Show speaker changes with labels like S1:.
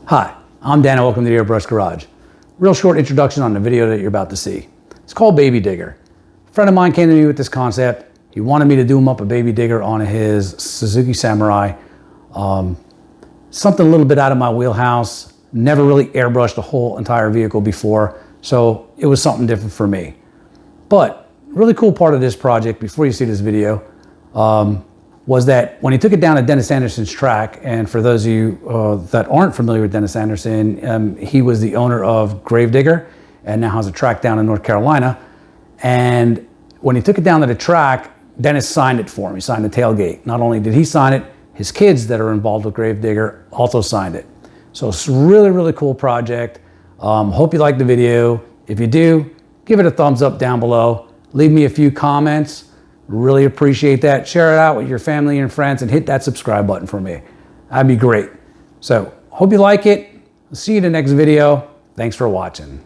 S1: Hi, I'm Dan and welcome to the Airbrush Garage. Real short introduction on the video that you're about to see. It's called Baby Digger. A friend of mine came to me with this concept. He wanted me to do him up a Baby Digger on his Suzuki Samurai. Something a little bit out of my wheelhouse. Never really airbrushed the whole entire vehicle before, so it was something different for me. But really cool part of this project, before you see this video, was that when he took it down to Dennis Anderson's track, and for those of you that aren't familiar with Dennis Anderson, he was the owner of Gravedigger and now has a track down in North Carolina. And when he took it down to the track, Dennis signed it for him. He signed the tailgate. Not only did he sign it, his kids that are involved with Gravedigger also signed it. So it's a really, really cool project. Hope you like the video. If you do, give it a thumbs up down below. Leave me a few comments. Really appreciate that. Share it out with your family and friends and hit that subscribe button for me. That'd be great. So hope you like it. I'll see you in the next video. Thanks for watching.